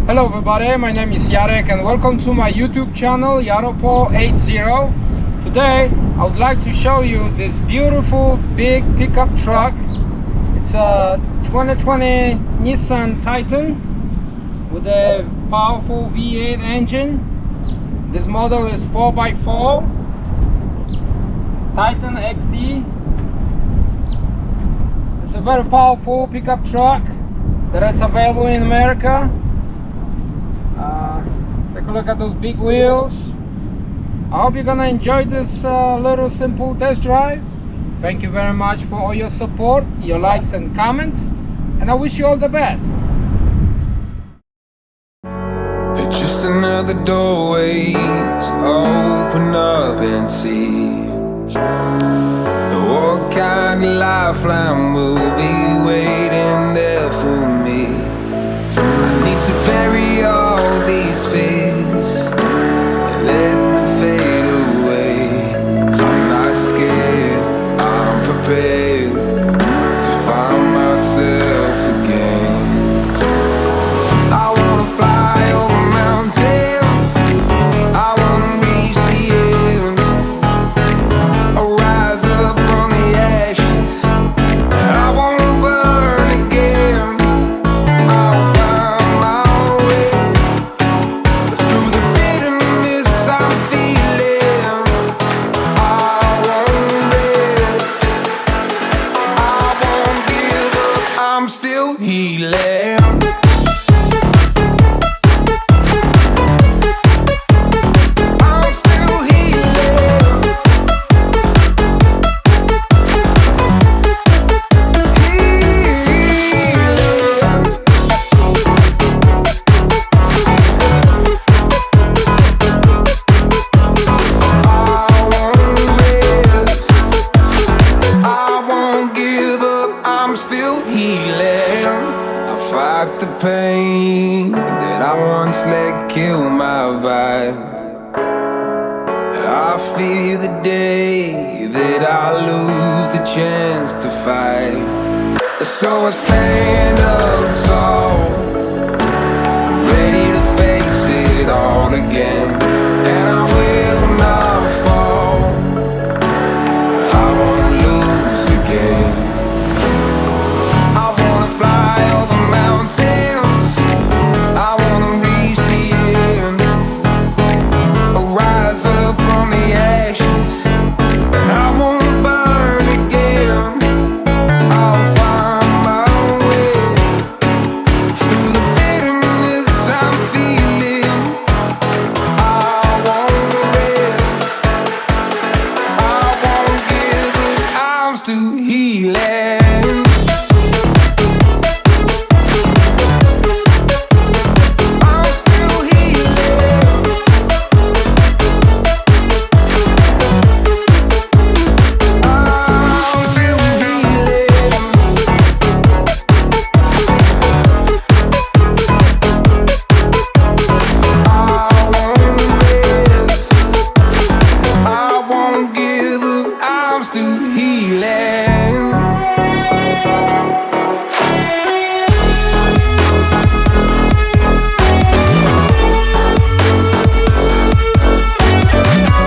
Hello everybody, my name is Jarek and welcome to my YouTube channel Jarek80. Today I would like to show you this beautiful big pickup truck. It's a 2020 Nissan Titan with a powerful V8 engine. This model is 4x4 Titan XD. It's a very powerful pickup truck that is available in America. Take a look at those big wheels. I hope you're gonna enjoy this little simple test drive. Thank you very much for all your support, your likes and comments, and I wish you all the best. It's just another doorway to open up and see what kind of lifeline will be waiting there for me. I need to bury all these fears and let them fade away. I'm not scared, I'm prepared to find myself again. I wanna fly over mountains, I wanna reach the end. I'll rise up from the ashes, I wanna burn again. I'll find my way through the bitterness I'm feeling. I won't rest, I won't give up, I'm still healing. I'm still healing. I won't give up, I'm still healing. I fight the pain that I once let kill my vibe. I fear the day that I lose the chance to fight. So I stand up tall, ready to face it all again. And I will not fall, I won't lose again. I wanna fly over mountains, I wanna reach the end. I'll rise up from the ashes, and I won't burn again. I'll find my way through the bitterness I'm feeling. I won't rest, I won't give up, I'm still healing. I'm still healing. I'm still healing. I won't rest, I won't give up, I'm still healing.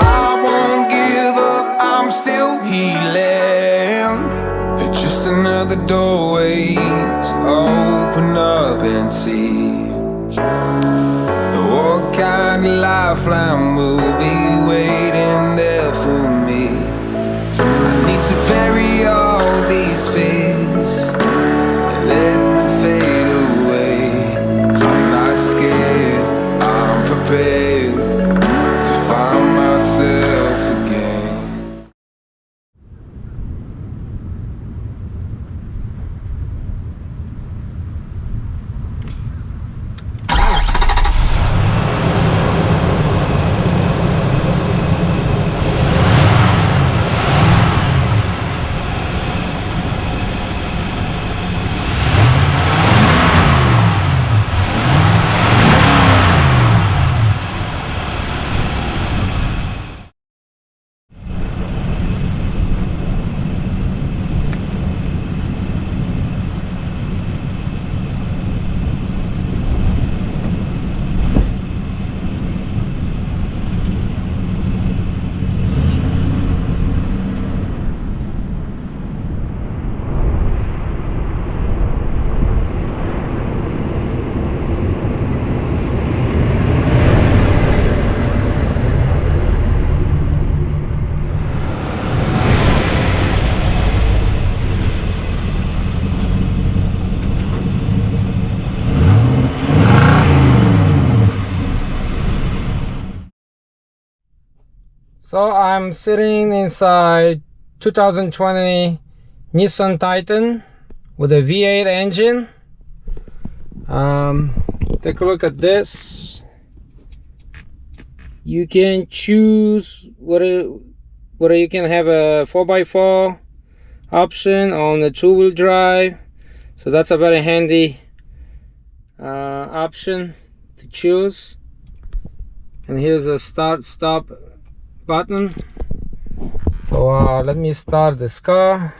I won't give up, I'm still healing. It's just another doorway to open up and see what kind of lifeline will be waiting there for me. I need to bury all these fears and let them fade away. I'm not scared, I'm prepared to find myself again. So I'm sitting inside 2020 Nissan Titan with a V8 engine. Take a look at this. You can choose whether you can have a 4x4 option on the two-wheel drive, so that's a very handy option to choose. And here's a start stop button. So let me start this car.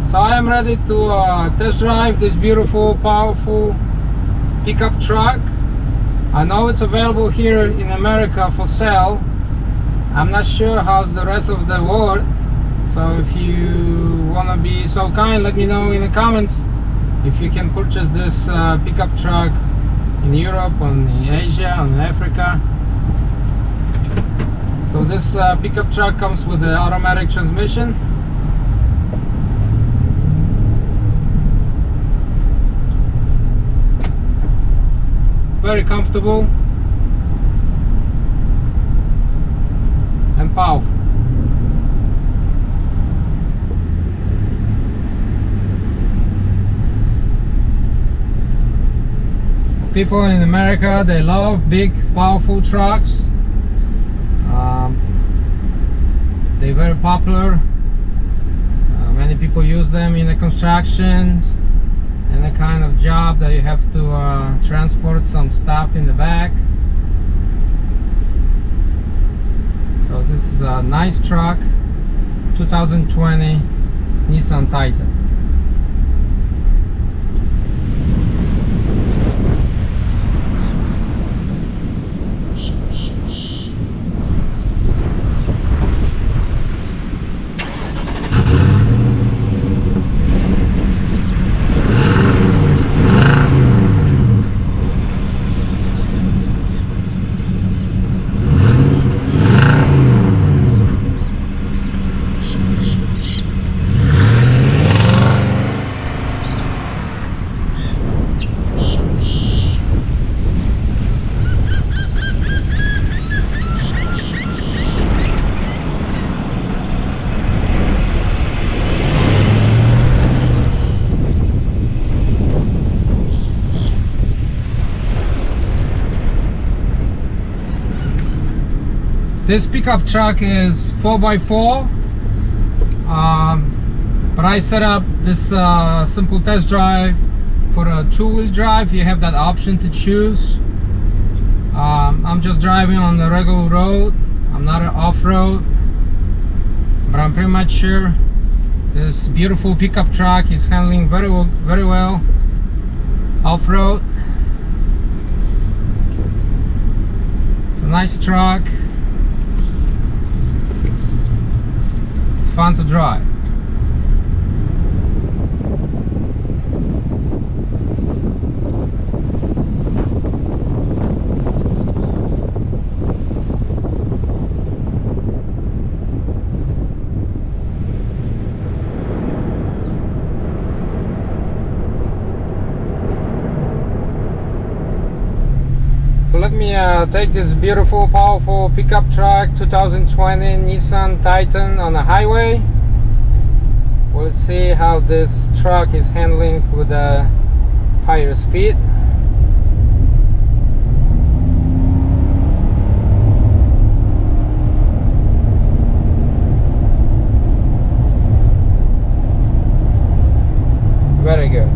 So I am ready to test drive this beautiful, powerful pickup truck. I know it's available here in America for sale. I'm not sure how's the rest of the world. So if you want to be so kind, let me know in the comments if you can purchase this pickup truck in Europe, in Asia, in Africa. So this pickup truck comes with the automatic transmission. Very comfortable and powerful. People in America, they love big, powerful trucks. They're very popular. Many people use them in the constructions and the kind of job that you have to transport some stuff in the back. So this is a nice truck, 2020 Nissan Titan. This pickup truck is 4x4, but I set up this simple test drive for a two-wheel drive. You have that option to choose. I'm just driving on the regular road. I'm not an off-road, but I'm pretty much sure this beautiful pickup truck is handling very well off-road. It's a nice truck. Fun to drive. So let me take this beautiful, powerful pickup truck 2020 Nissan Titan on the highway. We'll see how this truck is handling with a higher speed. Very good.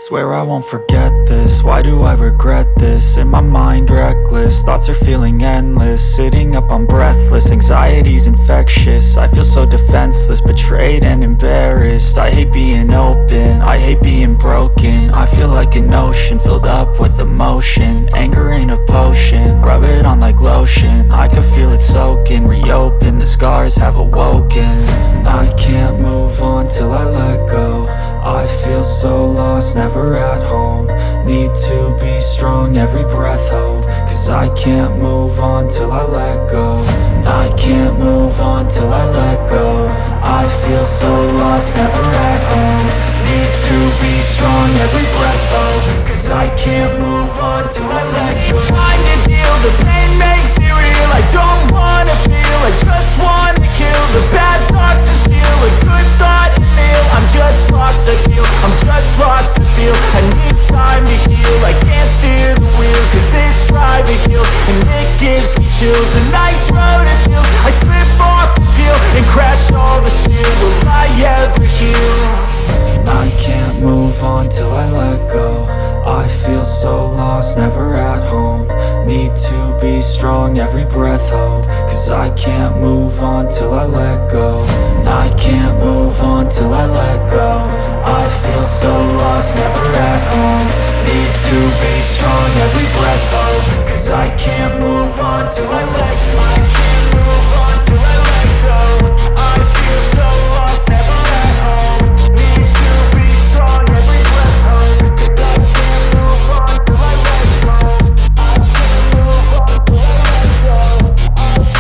Swear I won't forget this, why do I regret this? In my mind reckless, thoughts are feeling endless. Sitting up, I'm breathless, anxiety's infectious. I feel so defenseless, betrayed and embarrassed. I hate being open, I hate being broken. I feel like an ocean filled up with emotion. Anger ain't a potion, rub it on like lotion. I can feel it soaking, reopen, the scars have awoken. I can't move on till I let go. I feel so lost, never at home. Need to be strong, every breath hold. Cause I can't move on till I let go. I can't move on till I let go. I feel so lost, never at home. Need to be strong, every breath hold. Cause I can't move on till I let go. Time to deal, the pain makes it real. I don't wanna feel, I just wanna kill the bad thoughts and steal a good thought and feel. I'm just lost, I feel, I'm just lost, I feel. I need time to heal, I can't steer the wheel. Cause this private hill, and it gives me chills. A nice road it feels, I slip off the peel and crash all the steel. Will I ever heal? I can't move on till I let go. I feel so lost, never at home. Need to be strong, every breath hold. Cause I can't move on till I let go. I can't move on till I let go. I feel so lost, never at home. Need to be strong, every breath hold. Cause I can't move on till I let go. I can't move on till I let go. I feel so lost, never at home. Need to be strong, every breath hold. Cause I can't move on till I let go. I can't move on till I let go. I feel so lost, never at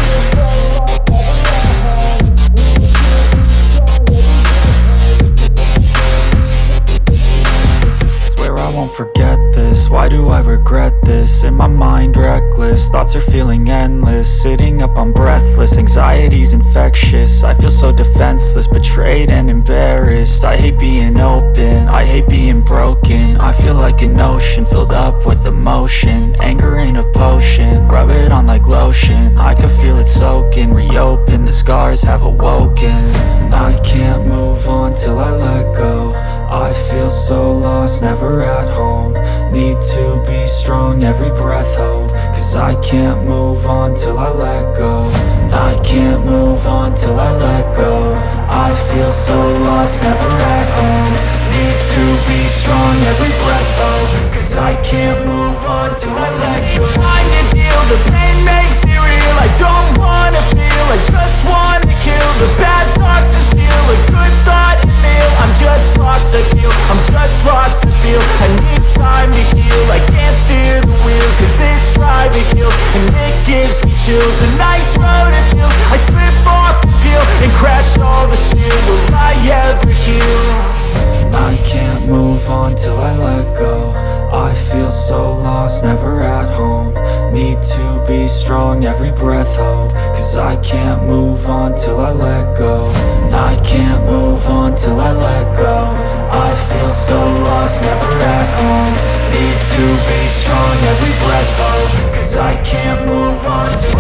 home. Need to be strong, every breath hold. Swear I won't forget this, why do I regret this? In my mind reckless, thoughts are feeling endless. Sitting up, I'm breathless, anxiety's infectious. I feel so defenseless, betrayed and embarrassed. I hate being open, I hate being broken. I feel like an ocean filled up with emotion. Anger ain't a potion, rub it on like lotion. I can feel it soaking, reopen, the scars have awoken. I can't move on till I let go. I feel so lost, never at home. Need to be strong, every breath hold. Cause I can't move on till I let go. I can't move on till I let go. I feel so lost, never at home. Need to be strong, every breath hold. Cause I can't move on till I let go. Time to deal, the pain makes it real. I don't wanna feel, I just wanna kill the bad thoughts and steal a good thought and feel. I'm just lost, I feel, I'm just lost, I feel. I need time to heal, I can't steer the wheel. Cause this private hill, and it gives me chills. A nice road it feels, I slip off the peel and crash all the steel. Will I ever heal? I can't move on till I let go. I feel so lost, never at home. Need to be strong, every breath hold. Cause I can't move on till I let go. I can't move on till I let go. I feel so lost, never at home. Need to be strong, every breath hold. Cause I can't move on till